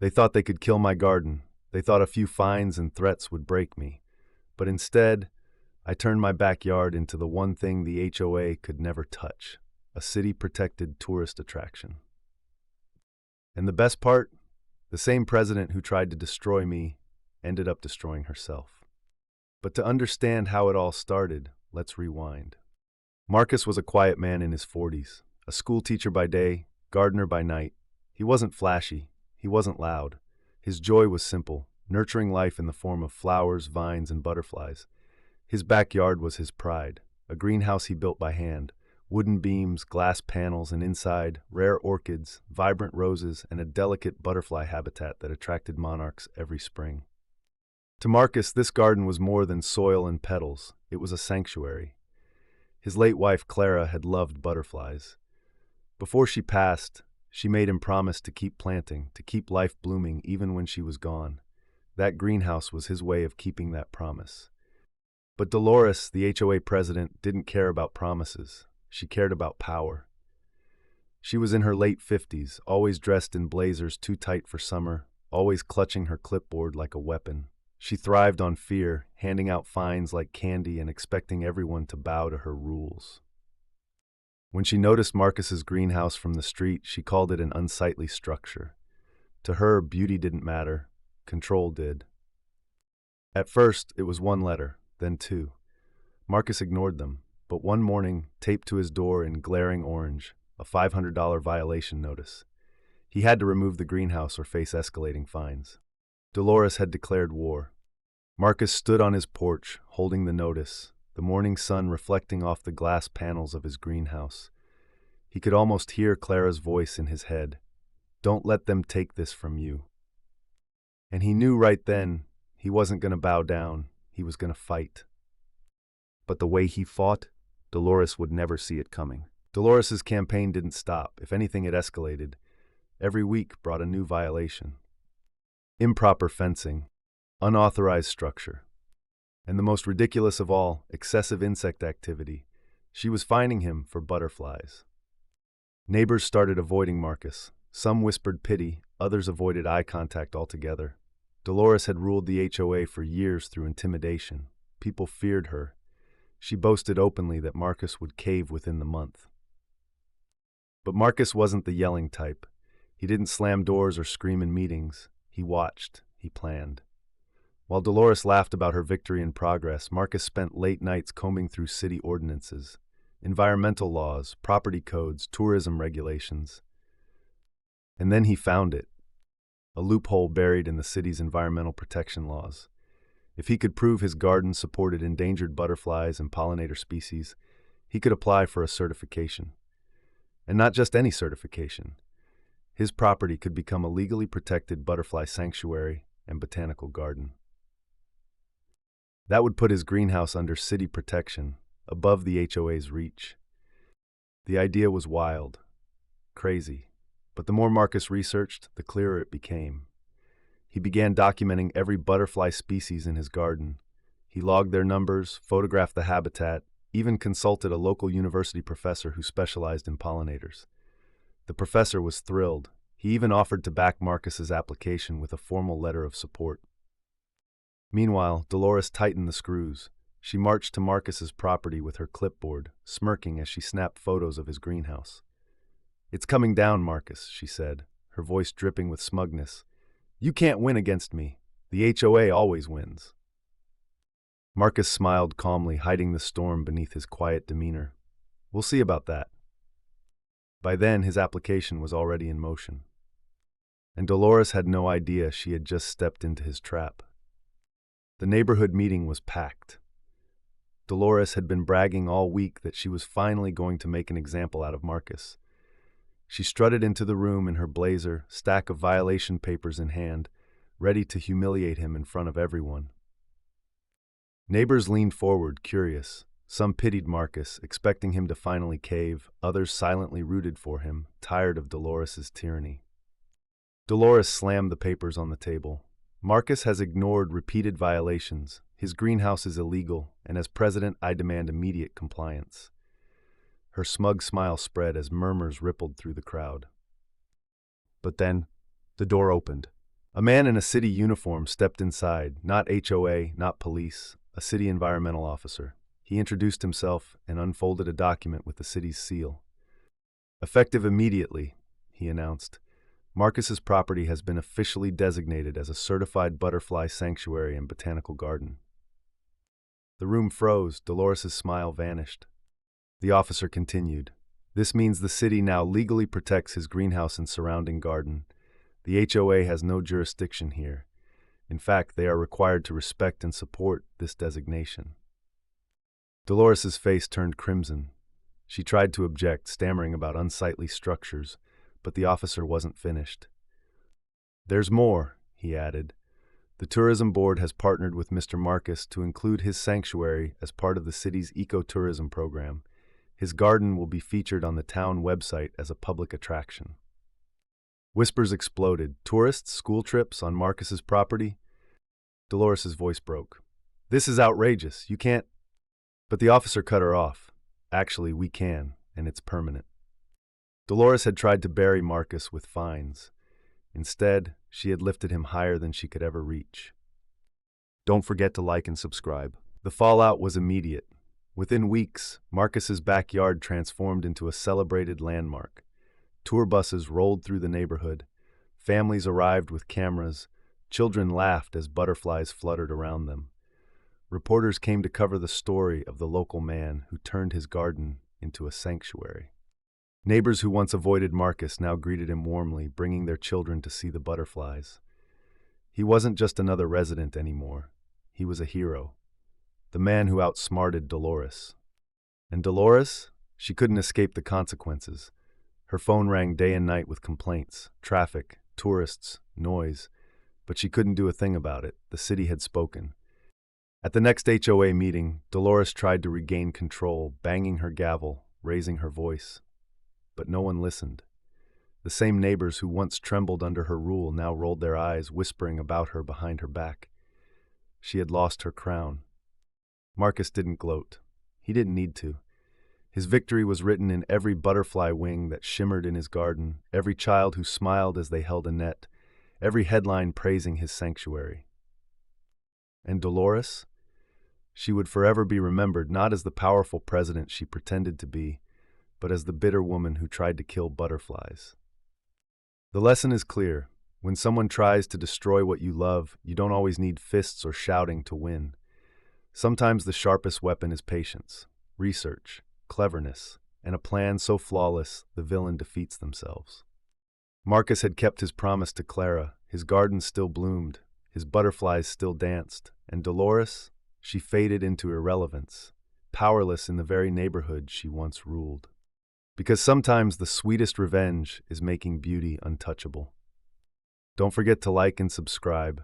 They thought they could kill my garden. They thought a few fines and threats would break me. But instead, I turned my backyard into the one thing the HOA could never touch, a city-protected tourist attraction. And the best part? The same president who tried to destroy me ended up destroying herself. But to understand how it all started, let's rewind. Marcus was a quiet man in his 40s, a school teacher by day, gardener by night. He wasn't flashy, he wasn't loud. His joy was simple, nurturing life in the form of flowers, vines, and butterflies. His backyard was his pride, a greenhouse he built by hand, wooden beams, glass panels, and inside, rare orchids, vibrant roses, and a delicate butterfly habitat that attracted monarchs every spring. To Marcus, this garden was more than soil and petals. It was a sanctuary. His late wife, Clara, had loved butterflies. Before she passed, she made him promise to keep planting, to keep life blooming even when she was gone. That greenhouse was his way of keeping that promise. But Dolores, the HOA president, didn't care about promises. She cared about power. She was in her late 50s, always dressed in blazers too tight for summer, always clutching her clipboard like a weapon. She thrived on fear, handing out fines like candy and expecting everyone to bow to her rules. When she noticed Marcus's greenhouse from the street, she called it an unsightly structure. To her, beauty didn't matter, control did. At first, it was one letter, then two. Marcus ignored them, but one morning, taped to his door in glaring orange, a $500 violation notice. He had to remove the greenhouse or face escalating fines. Dolores had declared war. Marcus stood on his porch, holding the notice, the morning sun reflecting off the glass panels of his greenhouse. He could almost hear Clara's voice in his head. "Don't let them take this from you." And he knew right then he wasn't going to bow down, he was going to fight. But the way he fought, Dolores would never see it coming. Dolores's campaign didn't stop. If anything, it escalated. Every week brought a new violation. Improper fencing, unauthorized structure, and the most ridiculous of all, excessive insect activity. She was fining him for butterflies. Neighbors started avoiding Marcus. Some whispered pity, others avoided eye contact altogether. Dolores had ruled the HOA for years through intimidation. People feared her. She boasted openly that Marcus would cave within the month. But Marcus wasn't the yelling type. He didn't slam doors or scream in meetings. He watched, he planned. While Dolores laughed about her victory in progress, Marcus spent late nights combing through city ordinances, environmental laws, property codes, tourism regulations. And then he found it, a loophole buried in the city's environmental protection laws. If he could prove his garden supported endangered butterflies and pollinator species, he could apply for a certification. And not just any certification. His property could become a legally protected butterfly sanctuary and botanical garden. That would put his greenhouse under city protection, above the HOA's reach. The idea was wild, crazy, but the more Marcus researched, the clearer it became. He began documenting every butterfly species in his garden. He logged their numbers, photographed the habitat, even consulted a local university professor who specialized in pollinators. The professor was thrilled. He even offered to back Marcus's application with a formal letter of support. Meanwhile, Dolores tightened the screws. She marched to Marcus's property with her clipboard, smirking as she snapped photos of his greenhouse. "It's coming down, Marcus," she said, her voice dripping with smugness. "You can't win against me. The HOA always wins." Marcus smiled calmly, hiding the storm beneath his quiet demeanor. "We'll see about that." By then, his application was already in motion. And Dolores had no idea she had just stepped into his trap. The neighborhood meeting was packed. Dolores had been bragging all week that she was finally going to make an example out of Marcus. She strutted into the room in her blazer, stack of violation papers in hand, ready to humiliate him in front of everyone. Neighbors leaned forward, curious. Some pitied Marcus, expecting him to finally cave. Others silently rooted for him, tired of Dolores's tyranny. Dolores slammed the papers on the table. "Marcus has ignored repeated violations. His greenhouse is illegal, and as president, I demand immediate compliance." Her smug smile spread as murmurs rippled through the crowd. But then, the door opened. A man in a city uniform stepped inside, not HOA, not police, a city environmental officer. He introduced himself and unfolded a document with the city's seal. Effective immediately, he announced, Marcus's property has been officially designated as a certified butterfly sanctuary and botanical garden. The room froze. Dolores's smile vanished. The officer continued. This means the city now legally protects his greenhouse and surrounding garden. The HOA has no jurisdiction here. In fact, they are required to respect and support this designation. Dolores's face turned crimson. She tried to object, stammering about unsightly structures, but the officer wasn't finished. There's more, he added. The tourism board has partnered with Mr. Marcus to include his sanctuary as part of the city's ecotourism program. His garden will be featured on the town website as a public attraction. Whispers exploded. Tourists, school trips on Marcus's property? Dolores's voice broke. This is outrageous. You can't... But the officer cut her off. Actually, we can, and it's permanent. Dolores had tried to bury Marcus with fines. Instead, she had lifted him higher than she could ever reach. Don't forget to like and subscribe. The fallout was immediate. Within weeks, Marcus's backyard transformed into a celebrated landmark. Tour buses rolled through the neighborhood. Families arrived with cameras. Children laughed as butterflies fluttered around them. Reporters came to cover the story of the local man who turned his garden into a sanctuary. Neighbors who once avoided Marcus now greeted him warmly, bringing their children to see the butterflies. He wasn't just another resident anymore. He was a hero. The man who outsmarted Dolores. And Dolores? She couldn't escape the consequences. Her phone rang day and night with complaints, traffic, tourists, noise. But she couldn't do a thing about it. The city had spoken. At the next HOA meeting, Dolores tried to regain control, banging her gavel, raising her voice. But no one listened. The same neighbors who once trembled under her rule now rolled their eyes, whispering about her behind her back. She had lost her crown. Marcus didn't gloat. He didn't need to. His victory was written in every butterfly wing that shimmered in his garden, every child who smiled as they held a net, every headline praising his sanctuary. And Dolores? She would forever be remembered not as the powerful president she pretended to be, but as the bitter woman who tried to kill butterflies. The lesson is clear. When someone tries to destroy what you love, you don't always need fists or shouting to win. Sometimes the sharpest weapon is patience, research, cleverness, and a plan so flawless the villain defeats themselves. Marcus had kept his promise to Clara. His garden still bloomed, his butterflies still danced, and Dolores, she faded into irrelevance, powerless in the very neighborhood she once ruled. Because sometimes the sweetest revenge is making beauty untouchable. Don't forget to like and subscribe.